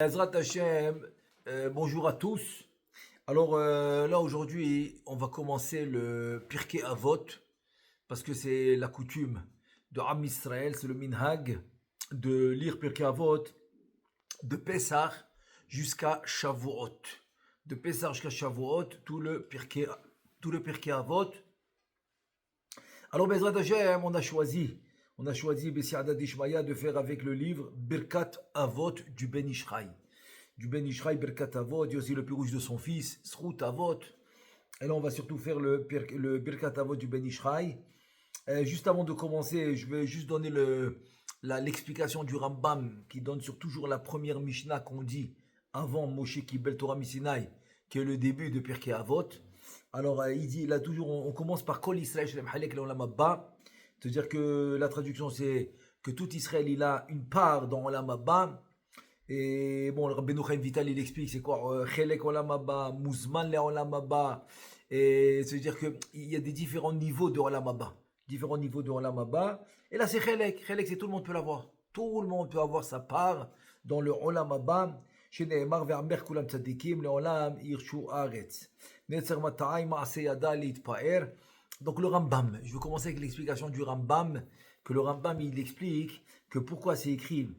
Ezrat Hashem, bonjour à tous. Alors là aujourd'hui, on va commencer le Pirkei Avot parce que c'est la coutume de Am Israël, c'est le minhag de lire Pirkei Avot de Pessah jusqu'à Shavuot. De Pessah jusqu'à Shavuot, tout le Pirkei Avot. Alors Bezrat Hashem, on a choisi Bessiada Dishmaya de faire avec le livre Birkat Avot du Ben Ishraï. Du Ben Ishraï, Birkat Avot, il y a aussi le pirouge de son fils, Srout Avot. Et là, on va surtout faire le Birkat Avot du Ben Ishraï. Juste avant de commencer, je vais juste donner l'explication du Rambam qui donne sur toujours la première Mishnah qu'on dit avant Moshe Kibel Torah Misinaï, qui est le début de Pirkei Avot. Alors, il dit, là toujours, on commence par Kol Israël Shalem Halek Leolam Abba. C'est-à-dire que la traduction, c'est que tout Israël, il a une part dans Olam Abba. Et bon, le Rabbeinu Chaim Vital, il explique c'est quoi Chelek Olam Abba, Muzman le Olam Abba. Et c'est-à-dire qu'il y a des différents niveaux de Olam Abba. Différents niveaux de Olam Abba. Et là, c'est Chelek. Chelek, c'est tout le monde peut l'avoir. Tout le monde peut avoir sa part dans le Olam Abba. Chez Nehemar, Ve'amer Kulam Tzadikim, le Olam Irshu Aretz. Netzer Mata'ay Ma'ase Yada Litpa'er. Donc le Rambam, je vais commencer avec l'explication du Rambam, que le Rambam, il explique que pourquoi c'est écrit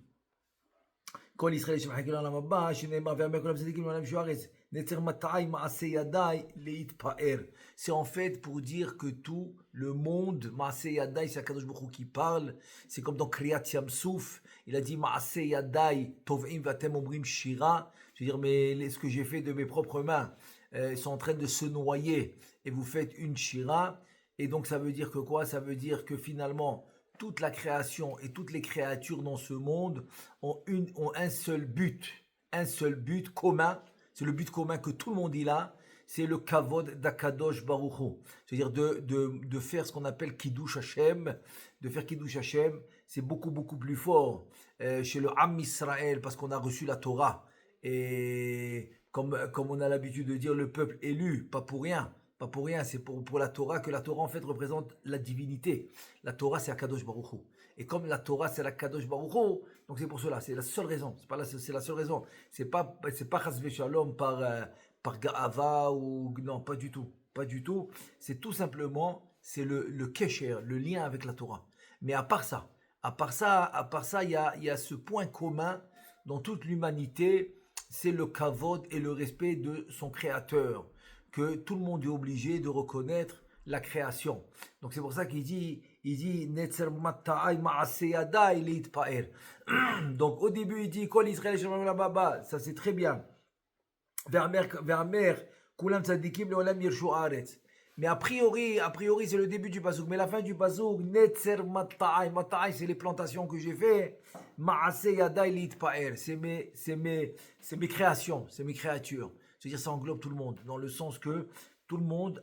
Kol Israël Shemachek Olam Abba, Sheneemar Ve'amer Kulam Tzadikim, le Olam Irshu Aretz. Netzer Mata'ay Ma'ase Yada Litpa'er. C'est en fait pour dire que tout le monde, Ma'ase Yadai, c'est Akadosh Baruch Hu qui parle. C'est comme dans Kriyat Yamsouf, il a dit Ma'ase Yadai Tov'im Vatem Omrim Shira. Je veux dire, mais ce que j'ai fait de mes propres mains, ils sont en train de se noyer et vous faites une Shira. Et donc ça veut dire que quoi? Ça veut dire que finalement, toute la création et toutes les créatures dans ce monde ont un seul but commun. C'est le but commun que tout le monde il a, c'est le kavod d'Akadosh Baruch Hu. C'est-à-dire de faire ce qu'on appelle Kiddush Hashem. De faire Kiddush Hashem, c'est beaucoup plus fort chez le Am Israël parce qu'on a reçu la Torah. Et comme on a l'habitude de dire, le peuple élu, pas pour rien. Pas pour rien, c'est pour la Torah, que la Torah en fait représente la divinité. La Torah c'est Akadosh Baruch Hu. Et comme la Torah c'est la Kadosh Baruch Hu, donc c'est pour cela, c'est la seule raison. C'est la seule raison. C'est pas Chas V'Shalom par Ga'ava ou non, pas du tout. Pas du tout. C'est tout simplement, c'est le Kesher, le lien avec la Torah. Mais à part ça, il y a ce point commun dans toute l'humanité, c'est le kavod et le respect de son créateur, que tout le monde est obligé de reconnaître la création. Donc c'est pour ça qu'il dit Netzer Mata'ay Ma'ase Yadai Litpa'er. Donc au début il dit Kol Israël Shalom Baba, ça c'est très bien. Ve'amer Kulam Tzadikim Leolam Yirshu Aretz. Mais a priori c'est le début du pasouk. Mais la fin du pasouk, Netzer Mata'ay, Mata'ay c'est les plantations que j'ai fait. Ma'ase Yadai Litpa'er, c'est mes créations, c'est mes créatures. C'est-à-dire ça englobe tout le monde, dans le sens que tout le monde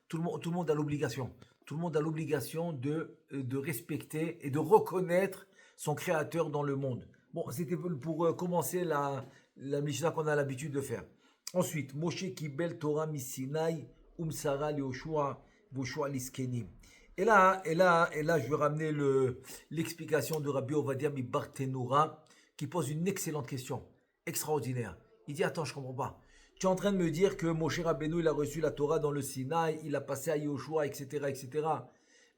tout le monde a l'obligation. Tout le monde a l'obligation de respecter et de reconnaître son créateur dans le monde. Bon, c'était pour commencer la Mishnah qu'on a l'habitude de faire. Ensuite, Moshe Kibel Torah Misinaï Umsara Leoshua Voshua Liskenim. Et là, je vais ramener l'explication de Rabbi Ovadia mi Barthénoura, qui pose une excellente question, extraordinaire. Il dit, attends, je comprends pas. Tu es en train de me dire que Moshe Rabbeinu, il a reçu la Torah dans le Sinaï, il a passé à Yoshua, etc., etc.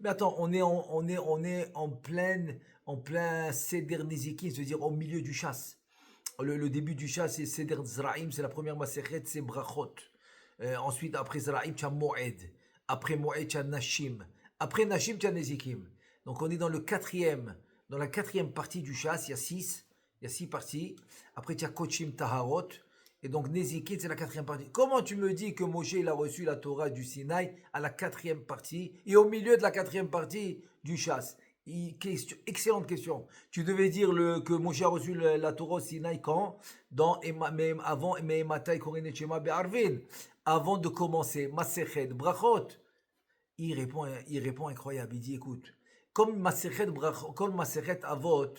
Mais attends, on est en plein Seder Nezikin, c'est-à-dire au milieu du chasse. Le début du chasse, c'est Seder Zraïm, c'est la première Masechet, c'est Brachot. Ensuite, après Zraïm, tu as Moed. Après Moed, tu as Nashim. Après Nashim, tu as Nezikim. Donc on est dans la quatrième partie du chasse, il y a six parties. Après, tu as Kochim Taharot. Et donc, Nezikim, c'est la quatrième partie. Comment tu me dis que Moshe, il a reçu la Torah du Sinaï à la quatrième partie et au milieu de la quatrième partie du chasse? Excellente question. Tu devais dire que Moshe a reçu la Torah au Sinaï quand? Avant Me'ematai Korenet Shema Be'arvin. Avant de commencer Masechet Brachot. Il répond incroyable. Il dit, écoute, comme Masechet Avot,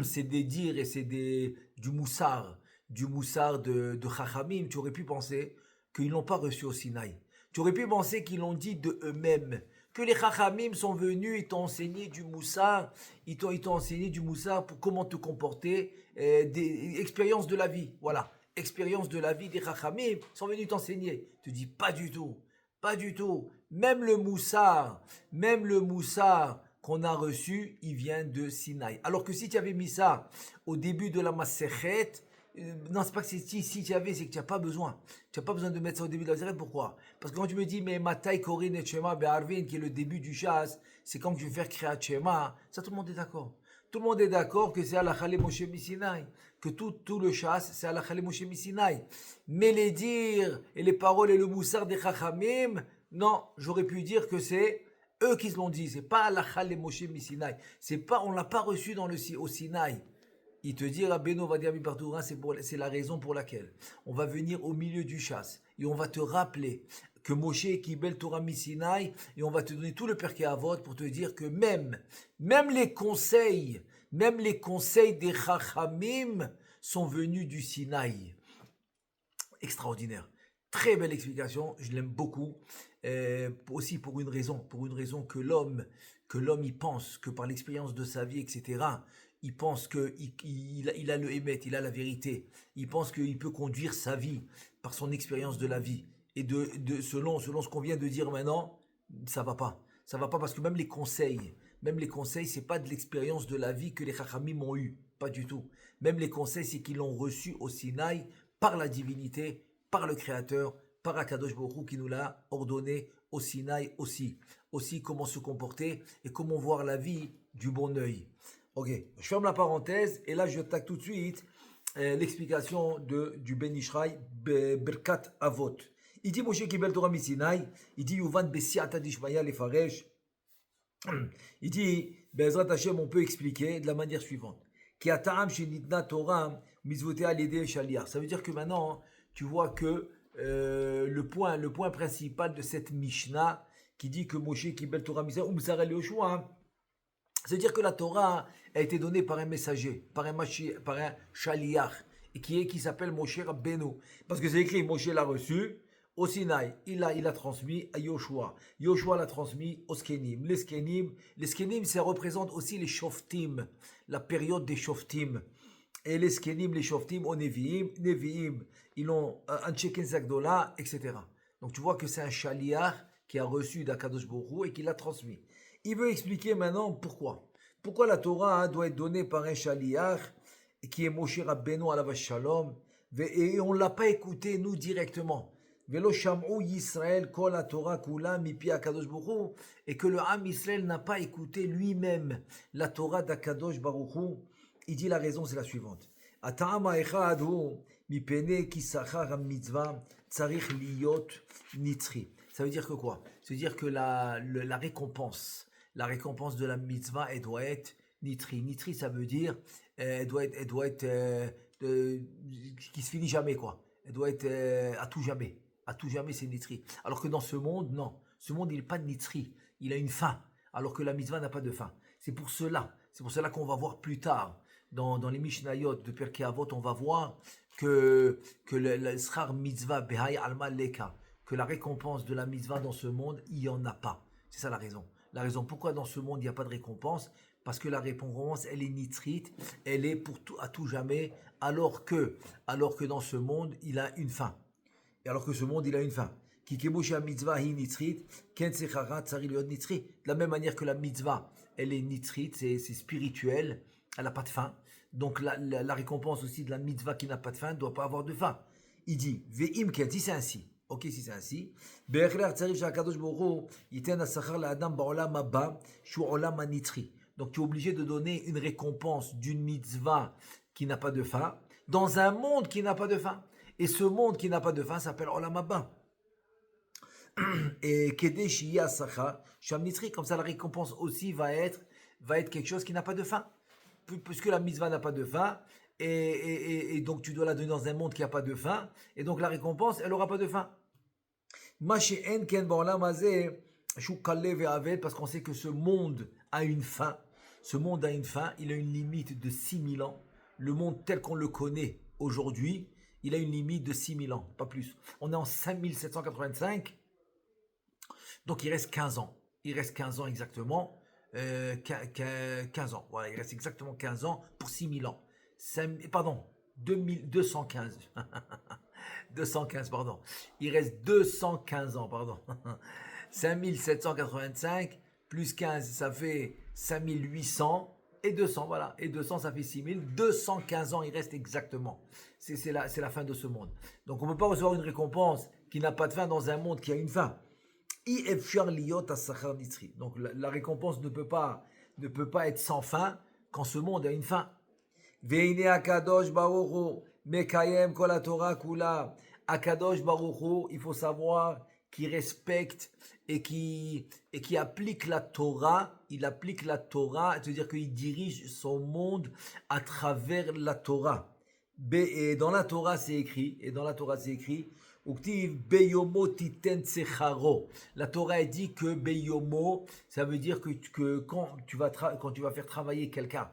c'est des dires et c'est du moussard de Chachamim, tu aurais pu penser qu'ils n'ont pas reçu au Sinaï. Tu aurais pu penser qu'ils l'ont dit de eux-mêmes, que les Chachamim sont venus, ils t'ont enseigné du moussard, ils t'ont enseigné du moussard pour comment te comporter, des expériences de la vie, voilà, expériences de la vie des Chachamim sont venus t'enseigner. Tu dis pas du tout, pas du tout. Même le moussard qu'on a reçu, il vient de Sinaï. Alors que si tu avais mis ça au début de la Masechet, non, c'est pas que si tu avais, c'est que tu n'as pas besoin. Tu n'as pas besoin de mettre ça au début de la Masechet. Pourquoi? Parce que quand tu me dis, mais Matai, Korin et Shema, Be'arvin, qui est le début du chasse, c'est quand je vais faire Kriyat Shema, ça tout le monde est d'accord. Tout le monde est d'accord que c'est à la Chale Moshe Misinaï, que tout le chasse, c'est à la Chale Moshe Misinaï. Mais les dires et les paroles et le moussard des Chachamim, non, j'aurais pu dire que c'est eux qui se l'ont dit, c'est pas la Chale Moshe Misinaï. C'est pas, on l'a pas reçu au Sinaï. Il te dit, Rabbeinu va dire partout, c'est la raison pour laquelle on va venir au milieu du chasse et on va te rappeler que Moshe qui bel Torah Misinaï et on va te donner tout le Pirkei Avot pour te dire que même les conseils des Chachamim sont venus du Sinaï. Extraordinaire. Très belle explication, je l'aime beaucoup. Aussi pour une raison que l'homme il pense que par l'expérience de sa vie, etc., il pense qu'il a le émet, il a la vérité. Il pense qu'il peut conduire sa vie par son expérience de la vie. Et selon ce qu'on vient de dire maintenant, ça va pas. Ça va pas parce que même les conseils, c'est pas de l'expérience de la vie que les Chachamim ont eu. Pas du tout. Même les conseils, c'est qu'ils l'ont reçu au Sinaï par la divinité, par le Créateur, par Akadosh Baruch Hu qui nous l'a ordonné au Sinaï aussi. Aussi comment se comporter et comment voir la vie du bon œil. Ok, je ferme la parenthèse et là je attaque tout de suite l'explication du Ben Ishraï, Berkat Avot. Il dit Moshe Kibel Torah Misinaï, il dit Yuvan Besiata Dishmaya Lefaresh. Il dit, Bezrat Hashem, on peut expliquer de la manière suivante. Ki ata'am shenitna Torah mizvotea alidei shaliach. Ça veut dire que maintenant, tu vois que le point principal de cette Mishnah qui dit que Moshe Kibel Torah Misinaï, Umsar el Yoshua, ça veut dire que la Torah a été donnée par un messager, par un shaliach, et qui s'appelle Moshe Rabbeinu. Parce que c'est écrit, Moshe l'a reçu au Sinaï, il l'a transmis à Yoshua. Yoshua l'a transmis aux Skenim. Les Skenim, ça représente aussi les Shoftim, la période des Shoftim. Et les Skenim, les Shoftim, aux Nevi'im, ils ont un Tcheken Zagdola, etc. Donc tu vois que c'est un shaliach qui a reçu d'Akadosh Baruch Hu et qui l'a transmis. Il veut expliquer maintenant pourquoi. Pourquoi la Torah doit être donnée par un shaliach qui est Moshe Rabbeinu alav shalom et on ne l'a pas écouté nous directement. Velo sham'u Yisrael kol la Torah kula mipi Akadosh Baruch Hu et que le Ham Israël n'a pas écouté lui-même la Torah d'Akadosh Baruch Hu. Il dit la raison c'est la suivante. Ata'am ha'echad hu mipene ki sachar ha-mitzvah tzarich liyot nitri. Ça veut dire que quoi? Ça veut dire que la récompense de la mitzvah, elle doit être nitri. Nitri, ça veut dire, elle doit être qui se finit jamais, quoi. Elle doit être à tout jamais. À tout jamais, c'est nitri. Alors que dans ce monde, non. Ce monde, il n'est pas de nitri. Il a une fin. Alors que la mitzvah n'a pas de fin. C'est pour cela qu'on va voir plus tard, dans les Mishnayot de Pirkei Avot, on va voir que le schar mitzvah behai alma leka, que la récompense de la mitzvah dans ce monde, il n'y en a pas. C'est ça la raison. La raison pourquoi dans ce monde il n'y a pas de récompense, parce que la récompense elle est nitrite, elle est à tout jamais, alors que dans ce monde il a une fin. Et alors que ce monde il a une fin. De la même manière que la mitzvah, elle est nitrite, c'est spirituel, elle n'a pas de fin. Donc la récompense aussi de la mitzvah qui n'a pas de fin ne doit pas avoir de fin. Il dit, ve'im ken, si c'est ainsi. Ok, si c'est ainsi. Donc tu es obligé de donner une récompense d'une mitzvah qui n'a pas de fin dans un monde qui n'a pas de fin. Et ce monde qui n'a pas de fin s'appelle Olam Haba. Et Kedeshia Sacha, Shamnitri, comme ça la récompense aussi va être quelque chose qui n'a pas de fin. Puisque la mitzvah n'a pas de fin, et donc tu dois la donner dans un monde qui n'a pas de fin, et donc la récompense, elle n'aura pas de fin. Parce qu'on sait que ce monde a une fin. Ce monde a une fin, il a une limite de 6000 ans. Le monde tel qu'on le connaît aujourd'hui, il a une limite de 6000 ans, pas plus. On est en 5785, donc il reste 15 ans. il reste 15 ans exactement. 15 ans, voilà, il reste exactement 15 ans pour 6000 ans. Pardon, 2215. 215, pardon. Il reste 215 ans, pardon. 5785 plus 15, ça fait 5800 et 200, voilà. Et 200, ça fait 6000. 215 ans, il reste exactement. C'est la fin de ce monde. Donc on ne peut pas recevoir une récompense qui n'a pas de fin dans un monde qui a une fin. Donc la récompense ne peut pas être sans fin quand ce monde a une fin. Akadosh Baruch Mekayem Kol Torah Kula. Akadosh Baruch il faut savoir qu'il respecte et qui applique la Torah. Il applique la Torah, c'est-à-dire qu'il dirige son monde à travers la Torah. Et dans la Torah c'est écrit, Beyomo titen tsecharo. La Torah dit que Beyomo, ça veut dire que quand tu vas faire travailler quelqu'un,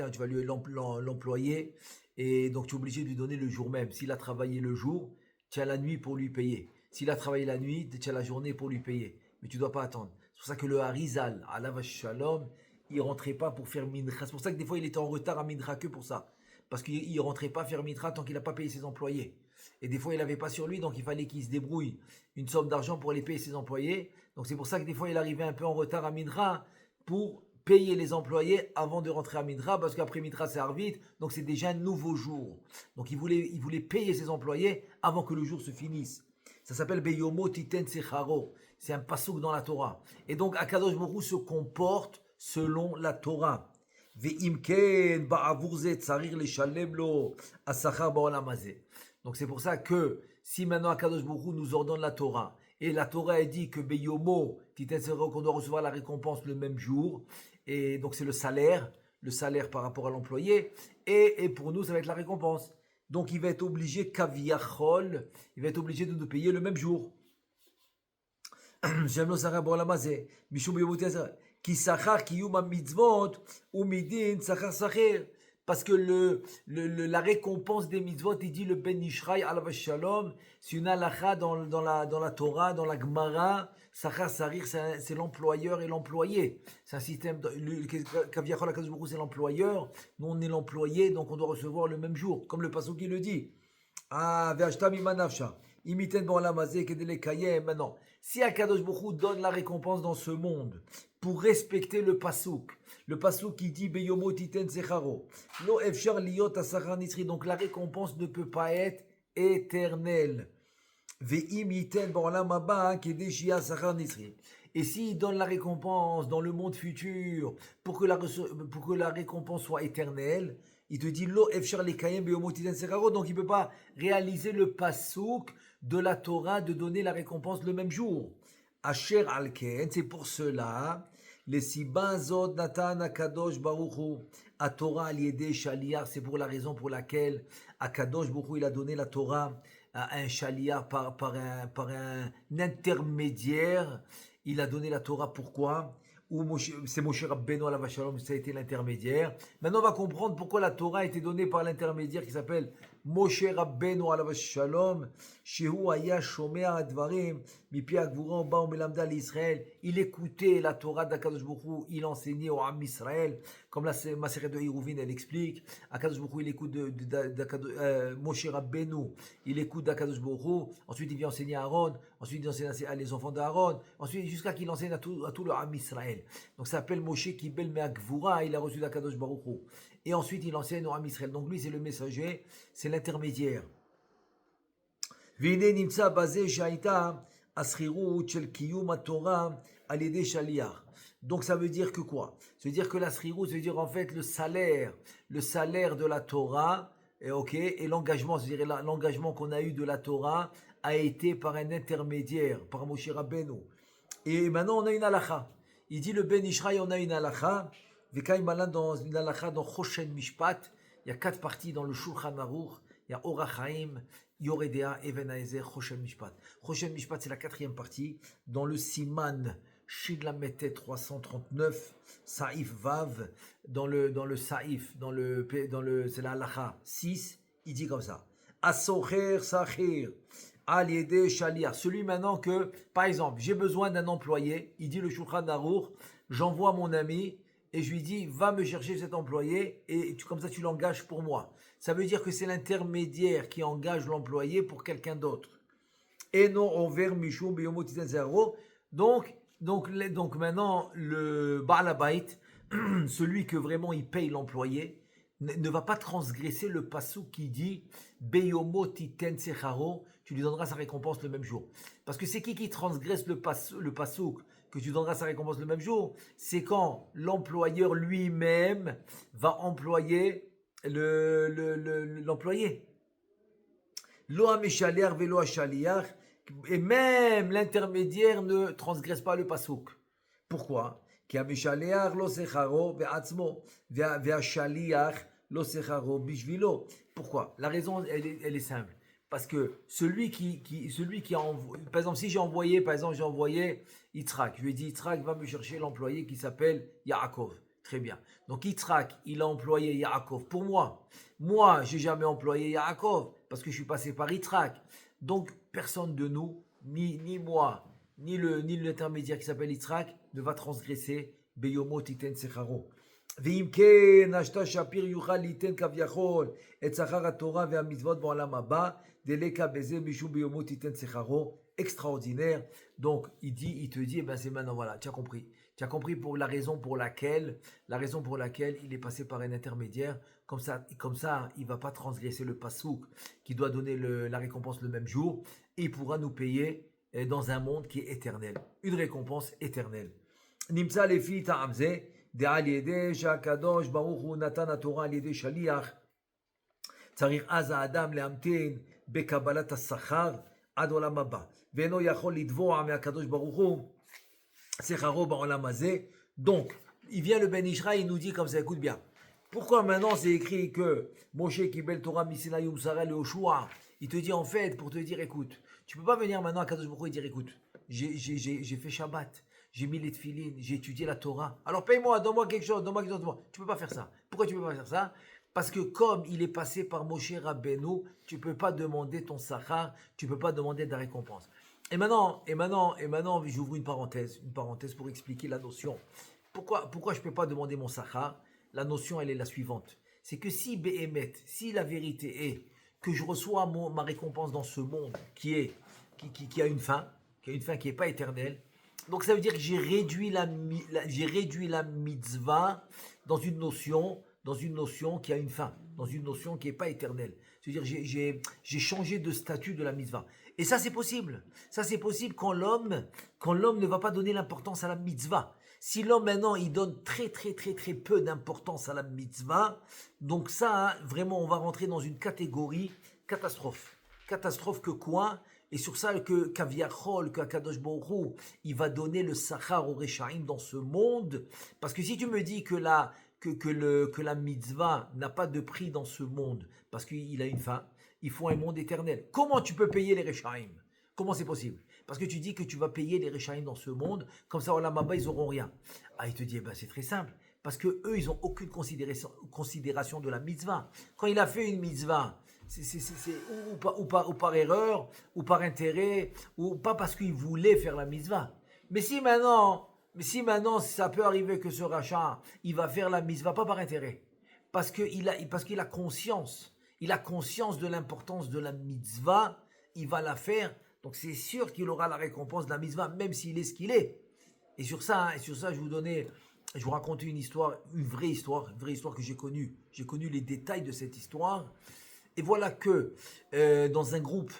tu vas lui l'employer, et donc tu es obligé de lui donner le jour même. S'il a travaillé le jour, tu as la nuit pour lui payer. S'il a travaillé la nuit, tu as la journée pour lui payer. Mais tu ne dois pas attendre. C'est pour ça que le Harizal, alav shalom, il rentrait pas pour faire mincha. C'est pour ça que des fois il était en retard à mincha que pour ça. Parce qu'il rentrait pas faire mincha tant qu'il n'a pas payé ses employés. Et des fois il n'avait pas sur lui, donc il fallait qu'il se débrouille une somme d'argent pour aller payer ses employés. Donc c'est pour ça que des fois il arrivait un peu en retard à mincha pour payer les employés avant de rentrer à Midra, parce qu'après Midra c'est Arvit, donc c'est déjà un nouveau jour. Donc il voulait payer ses employés avant que le jour se finisse. Ça s'appelle Beyomo Titen Secharo. C'est un pasouk dans la Torah. Et donc Akadosh Baruch Hu se comporte selon la Torah. Ve'imken ba'avur zeh tsarir leshalem lo asachar ba'olam hazeh. Donc c'est pour ça que si maintenant Akadosh Baruch Hu nous ordonne la Torah, et la Torah dit que Beyomo Titen Secharo, qu'on doit recevoir la récompense le même jour, et donc c'est le salaire par rapport à l'employé, et pour nous ça va être la récompense. Donc il va être obligé, kaviachol, il va être obligé de nous payer le même jour. Parce que la récompense des mitzvot, il dit le Ben Ishraï alav shalom, c'est une halakha dans la Torah, dans la Gemara. Sachar sarir, c'est l'employeur et l'employé. C'est un système, Kaviachol HaKadosh Baruch Hu, c'est l'employeur, nous on est l'employé, donc on doit recevoir le même jour, comme le pasuk qui le dit. Ve'ashtam imanavsha, imiten ba'olam hazeh kedei lekayem. Maintenant, si HaKadosh Baruch Hu donne la récompense dans ce monde, pour respecter le pasuk qui dit Beyomo titen secharo, lo efshar liot asachar nitzri, donc la récompense ne peut pas être éternelle. Et s'il donne la récompense dans le monde futur pour que la récompense soit éternelle, il te dit lo efshar lekayem beyomo titen secharo, donc il ne peut pas réaliser le pasuk de la Torah de donner la récompense le même jour. Asher alken, c'est pour cela, les sibazot natan akadosh baruch hu a Torah al-yedei shaliach, c'est pour la raison pour laquelle Akadosh Baruch Hu, il a donné la Torah à un shaliach par un intermédiaire. Il a donné la Torah pourquoi? C'est Moshe Rabbeinu alav shalom, ça a été l'intermédiaire. Maintenant on va comprendre pourquoi la Torah a été donnée par l'intermédiaire qui s'appelle Moshe Rabbeinu alav shalom, shehu haya shomea advarim mipi hagvura ba umelamda l'Israël. Il écoutait la Torah d'Akadosh Baruch Hu, il enseignait au Am Israël, comme la Maseret de Hiruvin elle explique. Akadosh Baruch Hu, il écoute Moshe Rabbeinu, il écoute d'Akadosh Baruch Hu, ensuite il vient enseigner à Aaron, ensuite il enseigne à les enfants d'Aaron, ensuite jusqu'à qu'il enseigne à tout le Am Israël. Donc ça s'appelle Moshe Kibel Me'agvura, il a reçu d'Akadosh Baruch Hu. Et ensuite il enseigne au Am Israël. Donc lui c'est le messager, c'est l'intermédiaire. V'ine nimtza bazeh shaita asrirut shel kiyum haTorah al yedei shaliach. Donc ça veut dire que quoi? Ça veut dire que la srirut, ça veut dire en fait le salaire de la Torah, et l'engagement, c'est-à-dire l'engagement qu'on a eu de la Torah a été par un intermédiaire, par Moshe Rabbeinu. Et maintenant on a une halakha. Il dit le Ben Ishraï, on a une halakha. Vekaim malan dans une halakha dans Choshen Mishpat. Il y a 4 parties dans le Shulchan Aruch. Il y a Orach Chaim, Yoredea, Even Haezer, Choshen Mishpat. Choshen Mishpat, c'est la 4e partie. Dans le Siman Shidlametet 339, Saïf Vav, dans le Saïf, c'est la halakha 6, il dit comme ça. Asocher Sacher, Al-Yede Shaliach. Celui maintenant que, par exemple, j'ai besoin d'un employé, il dit le Shulchan Aruch, j'envoie mon ami et je lui dis, va me chercher cet employé et comme ça tu l'engages pour moi. Ça veut dire que c'est l'intermédiaire qui engage l'employé pour quelqu'un d'autre. Et non envers Mishum Biyomo Titen Zero. Donc maintenant, le Baal Habayit, celui que vraiment il paye l'employé, ne va pas transgresser le passouk qui dit Beyomo Titen Secharo, tu lui donneras sa récompense le même jour. Parce que c'est qui transgresse le passouk que tu donneras sa récompense le même jour? C'est quand l'employeur lui-même va employer l'employé. Lo ha-meshaler velo ha-shaliach. Et même l'intermédiaire ne transgresse pas le pasouk. Pourquoi? Ki ha-meshaler lo secharo ve'atzmo ve'ha-shaliach lo secharo bishvilo. Pourquoi? La raison, elle est simple. Parce que celui qui a envoyé, par exemple, si j'ai envoyé Yitzhak, je lui ai dit Yitzhak va me chercher l'employé qui s'appelle Yaakov. Très bien. Donc Yitzhak, il a employé Yaakov pour moi. Moi, j'ai jamais employé Yaakov parce que je suis passé par Yitzhak. Donc personne de nous, ni moi, ni l'intermédiaire qui s'appelle Yitzhak, ne va transgresser Beyomo Titen Secharo. ואם כן, השתה שפיר יוכל ליתן כביכול את שכר התורה והמצוות בעולם הבא, דלקה בזה משום ביומו תיתן שכרו, extraordinaire. Donc, il te dit, eh ben c'est maintenant, voilà, tu as compris. Tu as compris pour la raison pour laquelle il est passé par un intermédiaire. Comme ça, il va pas transgresser le pasouk qui doit donner la récompense le même jour. Et il pourra nous payer dans un monde qui est éternel. Une récompense éternelle. Nimsa lefi ta'amze. דעל ידי שהקדוש ברוך הוא נתן התורה על ידי שליח, צריך אז האדם להמתין בקבלת השכר עד עולם הבא, ואינו יכול לתבוע מהקדוש ברוך הוא שכרו בעולם הזה. Donc, il vient le Ben Ishraï, il nous dit comme ça, écoute bien, pourquoi maintenant c'est écrit que Moshe Kibel Torah Misinaï Umsara le Oshua, il te dit en fait, pour te dire, écoute, tu peux pas venir maintenant à Kadosh Baruch Hu et dire, écoute, j'ai fait Shabbat, j'ai mis les tefilines, j'ai étudié la Torah. Alors paye-moi, donne-moi quelque chose, donne-moi. Tu peux pas faire ça. Pourquoi tu peux pas faire ça? Parce que comme il est passé par Moshe Rabbeinu, tu peux pas demander ton sachar, tu peux pas demander de la récompense. Et maintenant, j'ouvre une parenthèse pour expliquer la notion. Pourquoi je peux pas demander mon sachar? La notion, elle est la suivante. C'est que si la vérité est que je reçois ma récompense dans ce monde qui a une fin, qui est pas éternelle. Donc ça veut dire que j'ai réduit la mitzvah dans une notion qui a une fin, dans une notion qui n'est pas éternelle. C'est-à-dire j'ai changé de statut de la mitzvah. Et ça c'est possible. Ça c'est possible quand l'homme ne va pas donner l'importance à la mitzvah. Si l'homme maintenant il donne très peu d'importance à la mitzvah, donc ça vraiment on va rentrer dans une catégorie catastrophe. Catastrophe que quoi? Et sur ça que Kaviachol, que Akadosh Baruch Hu, il va donner le Sachar au Rechaim dans ce monde. Parce que si tu me dis que la mitzvah n'a pas de prix dans ce monde, parce qu'il a une fin, il faut un monde éternel. Comment tu peux payer les Rechaim? Comment c'est possible? Parce que tu dis que tu vas payer les Rechaim dans ce monde, comme ça, Olam Haba, ils n'auront rien. Ah, il te dit, c'est très simple. Parce que eux, ils n'ont aucune considération de la mitzvah. Quand il a fait une mitzvah, c'est ou par erreur, ou par intérêt, ou pas parce qu'il voulait faire la mitzvah. Mais si maintenant, ça peut arriver que ce rachat, il va faire la mitzvah, pas par intérêt, parce qu'il a conscience de l'importance de la mitzvah, il va la faire, donc c'est sûr qu'il aura la récompense de la mitzvah, même s'il est ce qu'il est. Et sur ça, je vous raconte une vraie histoire que j'ai connue. J'ai connu les détails de cette histoire. Et voilà que dans un groupe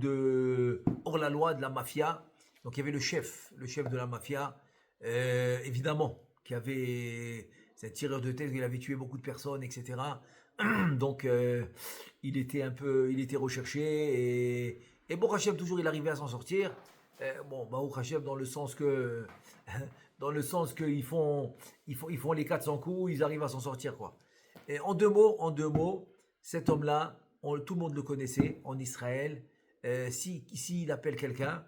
de hors-la-loi de la mafia, donc il y avait le chef de la mafia, évidemment, c'est un tireur de tête, il avait tué beaucoup de personnes, etc. Donc il était recherché et Baruch Hashem toujours il arrivait à s'en sortir. Baruch Hashem dans le sens que ils font les 400 coups, ils arrivent à s'en sortir quoi. Et en deux mots. Cet homme-là, tout le monde le connaissait en Israël. S'il appelle quelqu'un,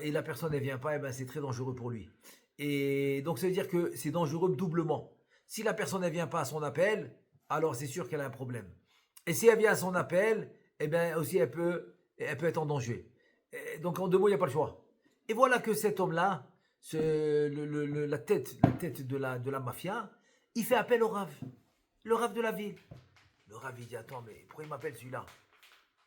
et la personne ne vient pas, c'est très dangereux pour lui. Et donc ça veut dire que c'est dangereux doublement. Si la personne ne vient pas à son appel, alors c'est sûr qu'elle a un problème. Et si elle vient à son appel, aussi elle peut et elle peut être en danger. Et donc en 2 mots, il n'y a pas le choix. Et voilà que cet homme-là, la tête de la mafia, il fait appel au Rav, le Rav de la ville. Le Rav, il dit, attends, mais pourquoi il m'appelle celui-là?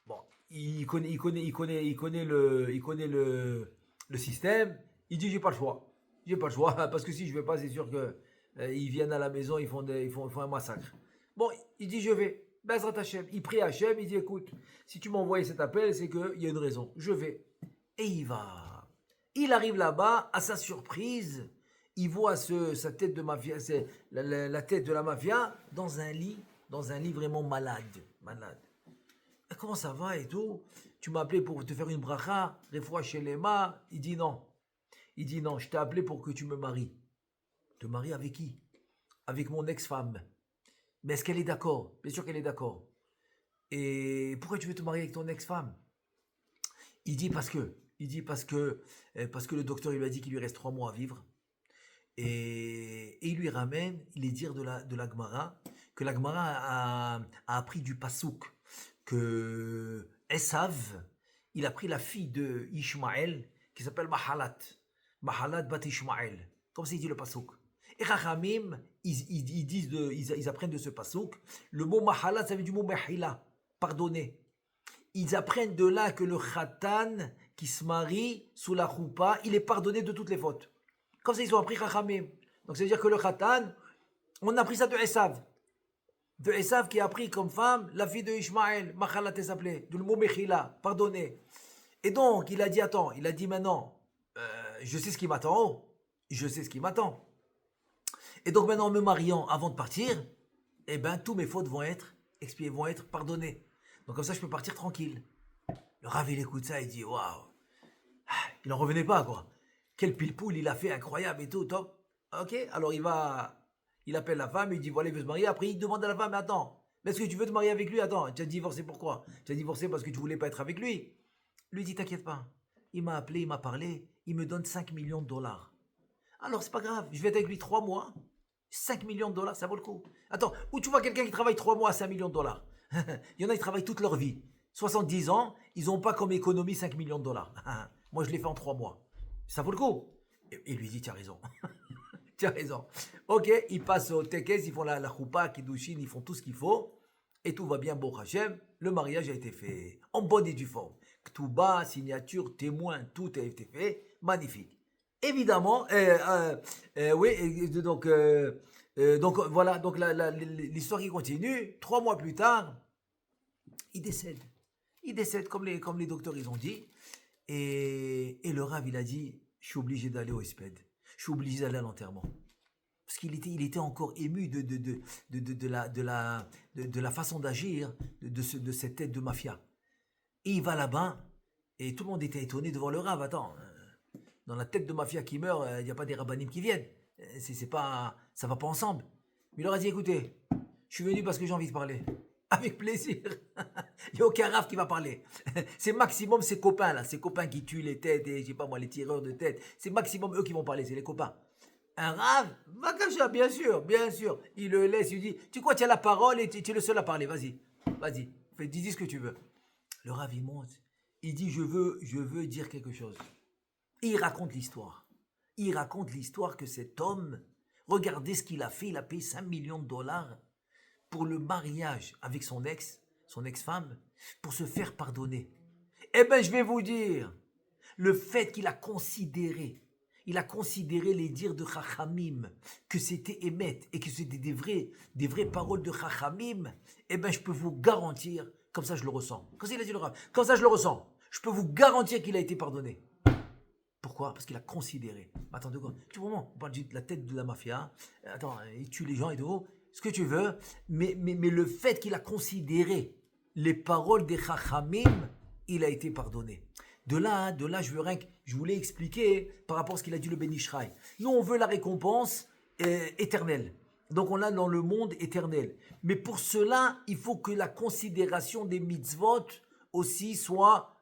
Bon, il connaît le système. Il dit, j'ai pas le choix. J'ai pas le choix, parce que si je vais pas, c'est sûr que ils viennent à la maison, ils font un massacre. Bon, il dit, je vais. Bezrat Hashem. Il prie Hashem, il dit, écoute, si tu m'as envoyé cet appel, c'est qu'il y a une raison. Je vais. Et il va. Il arrive là-bas, à sa surprise, il voit sa tête de mafia, c'est la tête de la mafia, dans un lit vraiment malade. Malade. Et comment ça va et tout? Tu m'as appelé pour te faire une bracha, refoua chez les mains. Il dit non. Il dit non, je t'ai appelé pour que tu me maries. Te maries avec qui? Avec mon ex-femme. Mais est-ce qu'elle est d'accord? Bien sûr qu'elle est d'accord. Et pourquoi tu veux te marier avec ton ex-femme? Il dit parce que le docteur il lui a dit qu'il lui reste 3 mois à vivre. Et il lui ramène les dires de la Gemara, que la Gemara a appris du Passouk, que Esav, il a pris la fille de Ishmaël, qui s'appelle Mahalat bat Ishmaël, comme ça il dit le Passouk. Et Chachamim, ils apprennent de ce Passouk, le mot Mahalat, ça vient du mot Mehila, pardonner. Ils apprennent de là que le Khatan qui se marie sous la choupa, il est pardonné de toutes les fautes. Comme ça, ils ont appris Chachamim. Donc, ça veut dire que le Khatan, on a appris ça de Esav. De Esav qui a pris comme femme la fille de Ishmaël, Machalat s'appelait, du mot Mechila, pardonné. Et donc, il a dit, attends, il a dit maintenant, je sais ce qui m'attend, je sais ce qui m'attend. Et donc, maintenant, en me mariant avant de partir, eh ben, tous mes fautes vont être expiées, vont être pardonnées. Donc, comme ça, je peux partir tranquille. Le Rav, il écoute ça, il dit, waouh, il n'en revenait pas, quoi. Quel pile-poule il a fait, incroyable et tout, top. Ok, alors il appelle la femme, il dit voilà, il veut se marier. Après, il demande à la femme, attends, est-ce que tu veux te marier avec lui? Attends, tu as divorcé pourquoi? Tu as divorcé parce que tu voulais pas être avec lui. Lui dit, t'inquiète pas. Il m'a appelé, il m'a parlé, il me donne 5 millions de dollars. Alors, c'est pas grave, je vais être avec lui 3 mois. 5 millions de dollars, ça vaut le coup. Attends, où tu vois quelqu'un qui travaille 3 mois à 5 millions de dollars? Il y en a qui travaillent toute leur vie. 70 ans, ils n'ont pas comme économie 5 millions de dollars. Moi, je l'ai fait en 3 mois. Ça vaut le coup. Et il lui dit, tu as raison. Tu as raison. Ok, ils passent au tekes, ils font la choupa, kiddushin, ils font tout ce qu'il faut. Et tout va bien, bon Hachem. Le mariage a été fait en bonne et due forme. Ktouba, signature, témoin, tout a été fait. Magnifique. Évidemment, oui, donc voilà, donc l'histoire qui continue. 3 mois plus tard, il décède. Il décède comme les docteurs ils ont dit. Et le Rav, il a dit, je suis obligé d'aller au Esped. Je suis obligé d'aller à l'enterrement. Parce qu'il était encore ému de la façon d'agir de cette tête de mafia. Et il va là-bas, et tout le monde était étonné de voir le Rav. Attends, dans la tête de mafia qui meurt, il n'y a pas des rabbinim qui viennent. Ça va pas ensemble. Mais il leur a dit, écoutez, je suis venu parce que j'ai envie de parler. Avec plaisir. Il n'y a aucun Rav qui va parler. C'est maximum ses copains, là. Ses copains qui tuent les têtes et, je sais pas moi, les tireurs de tête. C'est maximum eux qui vont parler, c'est les copains. Un Rav, va cacher, bien sûr, bien sûr. Il le laisse, il dit, tu crois, tu as la parole et tu es le seul à parler, vas-y. Vas-y, dis ce que tu veux. Le Rav, il monte. Il dit, je veux dire quelque chose. Et il raconte l'histoire. Il raconte l'histoire que cet homme, regardez ce qu'il a fait, il a payé 5 millions de dollars pour le mariage avec son ex-femme, pour se faire pardonner. Eh bien, je vais vous dire, le fait qu'il a considéré les dires de Chachamim, que c'était Emet, et que c'était des vraies paroles de Chachamim, eh bien, je peux vous garantir, comme ça je le ressens, comme ça il a dit le Rav, comme ça je le ressens, je peux vous garantir qu'il a été pardonné. Pourquoi? Parce qu'il a considéré. Attends, de quoi? Tu vois, on parle de la tête de la mafia, attends, il tue les gens et tout, ce que tu veux, mais le fait qu'il a considéré les paroles des Chachamim, il a été pardonné. De là, je voulais expliquer par rapport à ce qu'il a dit le Ben Ishraï. Nous, on veut la récompense éternelle. Donc, on l'a dans le monde éternel. Mais pour cela, il faut que la considération des mitzvot aussi soit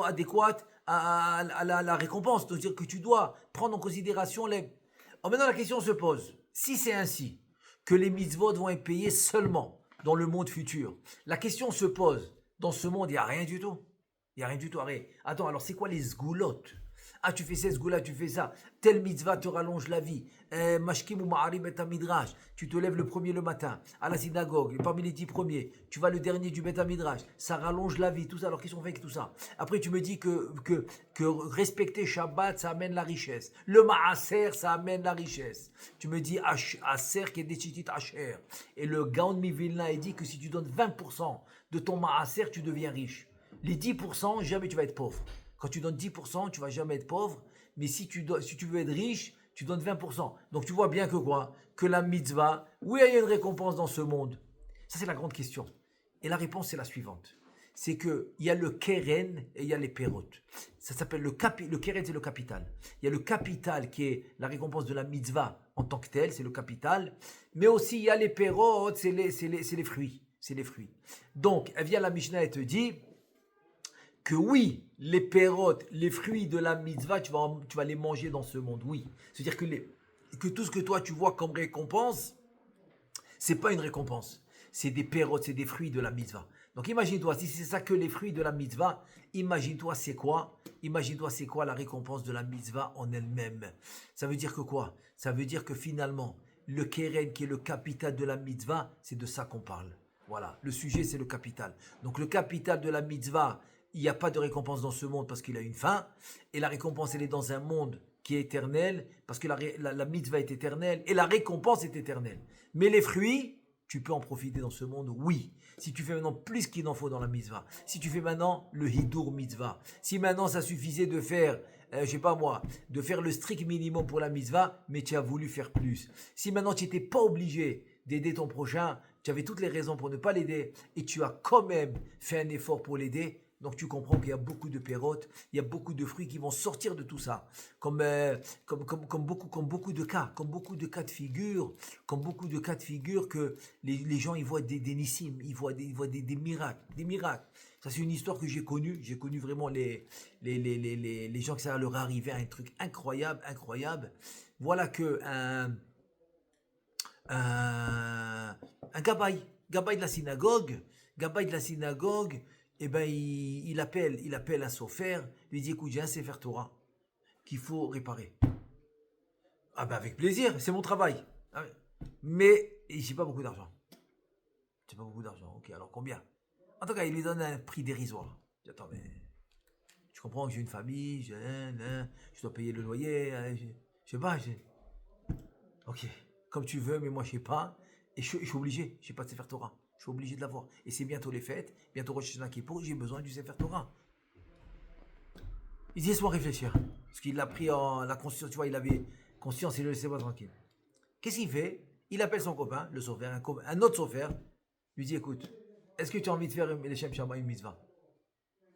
adéquate à la récompense. C'est-à-dire que tu dois prendre en considération les... Alors maintenant, la question se pose. Si c'est ainsi, que les mitzvot vont être payés seulement dans le monde futur. La question se pose, dans ce monde, il n'y a rien du tout. Il n'y a rien du tout. Arrête. Attends, alors c'est quoi les sgoulottes? Ah, tu fais ces sgoulas, tu fais ça. Telle mitzvah te rallonge la vie. Mashkim ou ma'arim et midrash. Tu te lèves le premier le matin à la synagogue, parmi les 10 premiers. Tu vas le dernier du Bet midrash. Ça rallonge la vie. Tout ça. Alors qu'est-ce qu'on fait avec tout ça? Après, tu me dis que respecter Shabbat, ça amène la richesse. Le Maaser, ça amène la richesse. Tu me dis Aser qui est des chitit Asher. Et le Gaon Mivilna, il dit que si tu donnes 20% de ton Maaser, tu deviens riche. Les 10%, jamais tu vas être pauvre. Quand tu donnes 10%, tu vas jamais être pauvre. Mais si tu veux être riche, tu donnes 20%. Donc tu vois bien que quoi? Que la mitzvah, oui, il y a une récompense dans ce monde. Ça, c'est la grande question. Et la réponse, c'est la suivante. C'est qu'il y a le keren et il y a les perot. Ça s'appelle le keren, c'est le capital. Il y a le capital qui est la récompense de la mitzvah en tant que tel, c'est le capital. Mais aussi, il y a les perot, c'est les fruits. C'est les fruits. Donc, elle vient la Mishnah et te dit que oui, les pérotes, les fruits de la mitzvah, tu vas les manger dans ce monde, oui. C'est-à-dire que tout ce que toi tu vois comme récompense, c'est pas une récompense. C'est des pérotes, c'est des fruits de la mitzvah. Donc imagine-toi, si c'est ça que les fruits de la mitzvah, imagine-toi c'est quoi? Imagine-toi c'est quoi la récompense de la mitzvah en elle-même. Ça veut dire que quoi? Ça veut dire que finalement, le keren qui est le capital de la mitzvah, c'est de ça qu'on parle. Voilà, le sujet c'est le capital. Donc le capital de la mitzvah, il n'y a pas de récompense dans ce monde parce qu'il a une fin. Et la récompense, elle est dans un monde qui est éternel parce que la mitzvah est éternelle et la récompense est éternelle. Mais les fruits, tu peux en profiter dans ce monde, oui. Si tu fais maintenant plus qu'il en faut dans la mitzvah. Si tu fais maintenant le hidur mitzvah. Si maintenant ça suffisait de faire, je sais pas moi, de faire le strict minimum pour la mitzvah, mais tu as voulu faire plus. Si maintenant tu n'étais pas obligé d'aider ton prochain, tu avais toutes les raisons pour ne pas l'aider et tu as quand même fait un effort pour l'aider. Donc tu comprends qu'il y a beaucoup de pérotes, il y a beaucoup de fruits qui vont sortir de tout ça, comme beaucoup de cas, comme beaucoup de cas de figure, que les gens ils voient des nissim, ils voient des miracles. Ça c'est une histoire que j'ai connu vraiment les gens que ça leur est arrivé à un truc incroyable. Voilà que un gabaï de la synagogue, eh ben, il appelle un sophère, lui dit écoute, j'ai un Sefer Torah qu'il faut réparer. Ah ben avec plaisir, c'est mon travail. Ah, mais j'ai pas beaucoup d'argent. Ok, alors combien? En tout cas, il lui donne un prix dérisoire. Attends, mais tu comprends que j'ai une famille, je dois payer le loyer, je sais pas. Ok, comme tu veux, mais moi je sais pas. Et je suis obligé, j'ai pas de Sefer Torah. Je suis obligé de l'avoir. Et c'est bientôt les fêtes, bientôt Rosh Hashanah Kippour, j'ai besoin du Sefer Torah. Il dit laisse-moi réfléchir. Parce qu'il l'a pris en la conscience, tu vois, il avait conscience, il le laissait pas tranquille. Qu'est-ce qu'il fait? Il appelle son copain, le sophère, un autre sophère, lui dit écoute, est-ce que tu as envie de faire les Shem Shamaim mitzvah?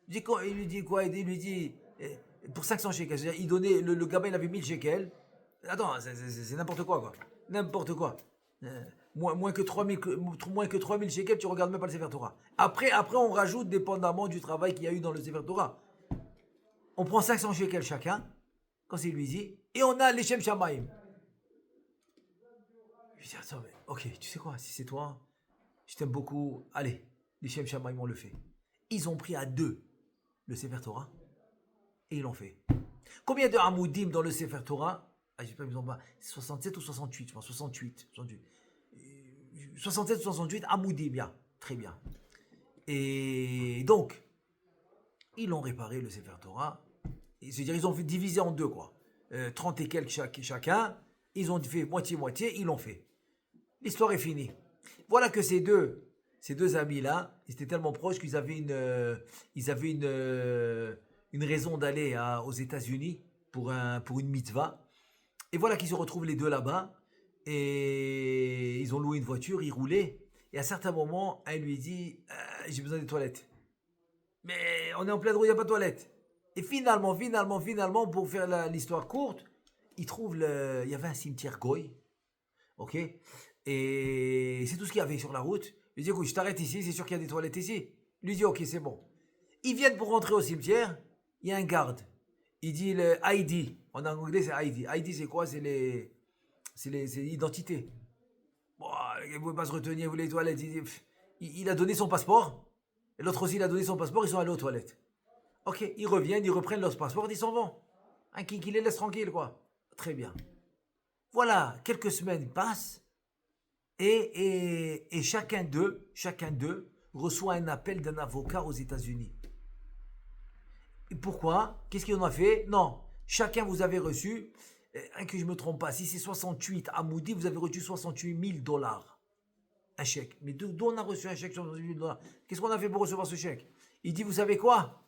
Il lui dit quoi? Il lui dit pour 500 shekels. C'est-à-dire, il donnait, le gamin il avait 1000 shekels. Attends, c'est n'importe quoi. N'importe quoi. Moins que 3000 shekels, tu regardes même pas le Sefer Torah. Après, on rajoute dépendamment du travail qu'il y a eu dans le Sefer Torah. On prend 500 shekels chacun, quand c'est lui dit, et on a les Shem Shamaim. Je dis, attends, mais ok, tu sais quoi, si c'est toi, je t'aime beaucoup, allez, les Shem Shamaim, on le fait. Ils ont pris à deux le Sefer Torah, et ils l'ont fait. Combien de Hamoudim dans le Sefer Torah? Ah, j'ai pas besoin de 67 ou 68, je pense, 68. 67 ou 68, Hamoudim, bien, très bien. Et donc, ils l'ont réparé le Sefer Torah. C'est-à-dire, ils ont fait diviser en deux, quoi. 30 et quelques chacun. Ils ont fait moitié-moitié, ils l'ont fait. L'histoire est finie. Voilà que ces deux amis-là, ils étaient tellement proches qu'ils avaient une raison d'aller aux États-Unis pour une mitzvah. Et voilà qu'ils se retrouvent les deux là-bas. Et ils ont loué une voiture, ils roulaient. Et à certains moments, un lui dit j'ai besoin des toilettes. Mais on est en pleine route, il n'y a pas de toilettes. Et finalement, pour faire l'histoire courte, il y avait un cimetière Goy. Ok? Et c'est tout ce qu'il y avait sur la route. Il dit écoute, je t'arrête ici, c'est sûr qu'il y a des toilettes ici. Il lui dit ok, c'est bon. Ils viennent pour rentrer au cimetière, il y a un garde. Il dit le ID. En anglais, c'est ID. ID, c'est quoi? C'est l'identité. Bon, il ne pouvait pas se retenir, il voulait les toilettes. Il a donné son passeport. Et l'autre aussi, il a donné son passeport, ils sont allés aux toilettes. Ok, ils reviennent, ils reprennent leur passeport, ils s'en vont. Hein, qui les laisse tranquilles, quoi. Très bien. Voilà, quelques semaines passent et chacun d'eux reçoit un appel d'un avocat aux États-Unis. Et pourquoi? Qu'est-ce qu'ils en a fait? Non, chacun vous avez reçu, que je ne me trompe pas, si c'est 68 à Moody, vous avez reçu 68 000 $. Un chèque. Mais d'où on a reçu un chèque de 68 000 $? Qu'est-ce qu'on a fait pour recevoir ce chèque? Il dit, vous savez quoi?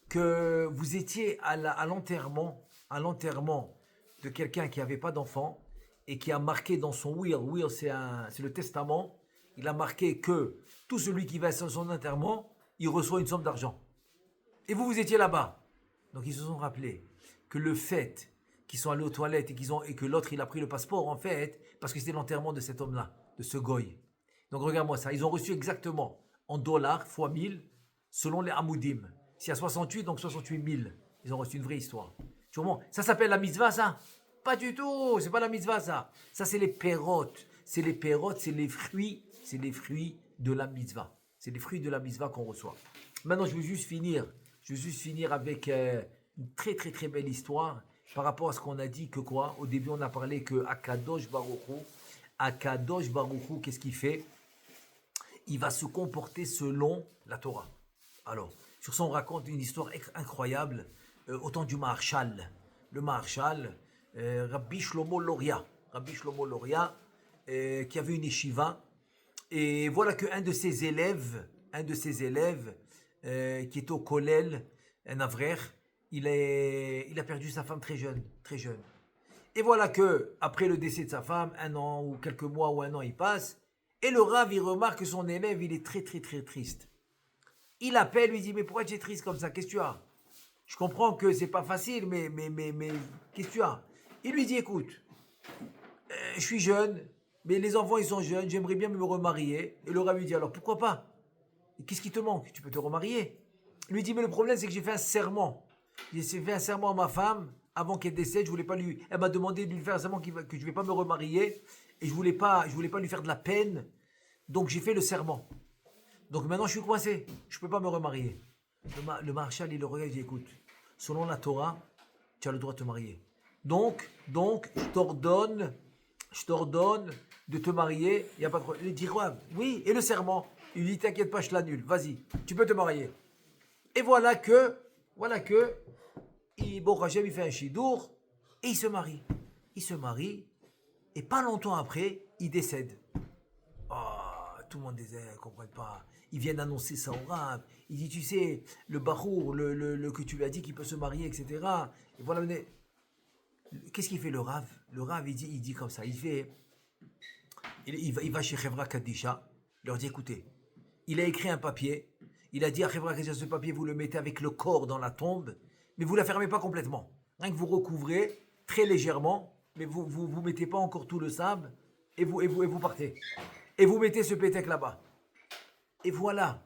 Que vous étiez à l'enterrement de quelqu'un qui n'avait pas d'enfant et qui a marqué dans son will c'est le testament, il a marqué que tout celui qui va à son enterrement, il reçoit une somme d'argent. Et vous étiez là-bas. Donc ils se sont rappelés que le fait qu'ils sont allés aux toilettes et que l'autre il a pris le passeport, en fait, parce que c'était l'enterrement de cet homme-là, de ce goy. Donc regarde-moi ça, ils ont reçu exactement en dollars fois 1000 selon les Hamoudim. S'il y a 68, donc 68 000. Ils ont reçu une vraie histoire. Tu vois, ça s'appelle la mitzvah, ça? Pas du tout, c'est pas la mitzvah, ça. Ça, c'est les pérotes. C'est les pérotes, c'est les fruits de la mitzvah. C'est les fruits de la mitzvah qu'on reçoit. Maintenant, je veux juste finir avec une très très très belle histoire par rapport à ce qu'on a dit que quoi? Au début, on a parlé que Akadosh Baruch Hu, qu'est-ce qu'il fait? Il va se comporter selon la Torah. Alors, sur ça, on raconte une histoire incroyable au temps du Maharshal. Le Maharshal, Rabbi Shlomo Loria, qui avait une yeshiva. Et voilà qu'un de ses élèves, qui est au Kollel, un avrer, il a perdu sa femme très jeune. Et voilà que après le décès de sa femme, un an ou quelques mois ou un an, il passe, et le Rav, il remarque que son élève, il est très très très triste. Il appelle, lui dit, mais pourquoi tu es triste comme ça? Qu'est-ce que tu as? Je comprends que c'est pas facile, mais qu'est-ce que tu as? Il lui dit, écoute, je suis jeune, mais les enfants, ils sont jeunes, j'aimerais bien me remarier. Et le Rav lui dit, alors pourquoi pas? Qu'est-ce qui te manque? Tu peux te remarier. Il lui dit, mais le problème, c'est que j'ai fait un serment. J'ai fait un serment à ma femme, avant qu'elle décède, je voulais pas lui... Elle m'a demandé de lui faire un serment que je ne vais pas me remarier, et je voulais pas lui faire de la peine, donc j'ai fait le serment. Donc maintenant, je suis coincé. Je ne peux pas me remarier. Le Maharshal, il le regarde et dit, écoute, selon la Torah, tu as le droit de te marier. Donc, je t'ordonne de te marier. Il n'y a pas de problème. Il dit, ouais, oui, et le serment? Il lui dit, t'inquiète pas, je l'annule. Vas-y, tu peux te marier. Et voilà que, bon, Hachem, il fait un chidour, et il se marie, et pas longtemps après, il décède. Tout le monde disait, ne comprennent pas. Ils viennent annoncer ça au Rav. Il dit, tu sais, le Bachour, le que tu lui as dit qu'il peut se marier, etc. Et voilà, qu'est-ce qu'il fait le Rav? Le Rav, il dit comme ça, il va chez Chevra Kadisha, il leur dit, écoutez, il a écrit un papier, il a dit à Chevra Kadisha, ce papier, vous le mettez avec le corps dans la tombe, mais vous ne la fermez pas complètement. Rien que vous recouvrez très légèrement, mais vous mettez pas encore tout le sable, et vous partez. Et vous mettez ce pétec là-bas. Et voilà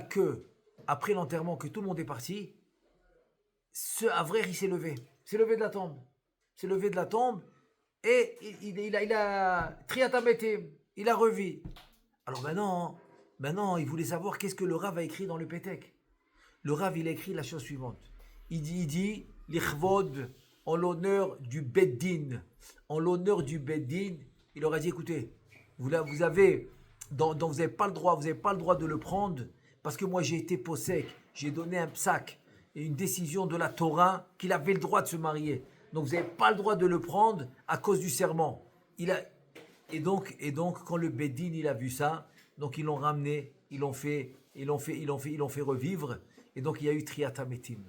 que, après l'enterrement, que tout le monde est parti, ce Avrer, il s'est levé. S'est levé de la tombe, et il a triatamété, il a revu. Alors maintenant, il voulait savoir qu'est-ce que le Rav a écrit dans le pétec. Le Rav, il a écrit la chose suivante. Il dit, l'Ichvod, en l'honneur du Beddin. En l'honneur du Beddin, il leur a dit, écoutez, vous avez pas le droit de le prendre, parce que moi j'ai été possèque, j'ai donné un psak et une décision de la Torah qu'il avait le droit de se marier. Donc vous n'avez pas le droit de le prendre à cause du serment. Et donc quand le Beddin il a vu ça, donc ils l'ont ramené, ils l'ont fait revivre, et donc il y a eu Triatametim.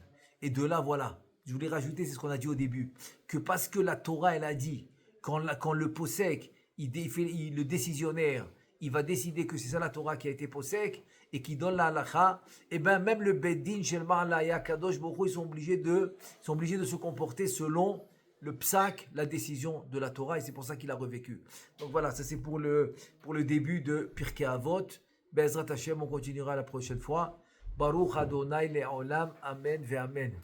Et de là, voilà, je voulais rajouter, c'est ce qu'on a dit au début, que parce que la Torah elle a dit, quand le possèque, le décisionnaire, il va décider que c'est ça la Torah qui a été possèque et qui donne la halakha, et bien même le Beddin, Shelma, Laya, Kadosh, Boko, ils sont obligés de se comporter selon le psak, la décision de la Torah, et c'est pour ça qu'il a revécu. Donc voilà, ça c'est pour le début de Pirkei Avot. Bezrat Hashem, on continuera la prochaine fois. Baruch Adonai Le'olam, Amen ve Amen.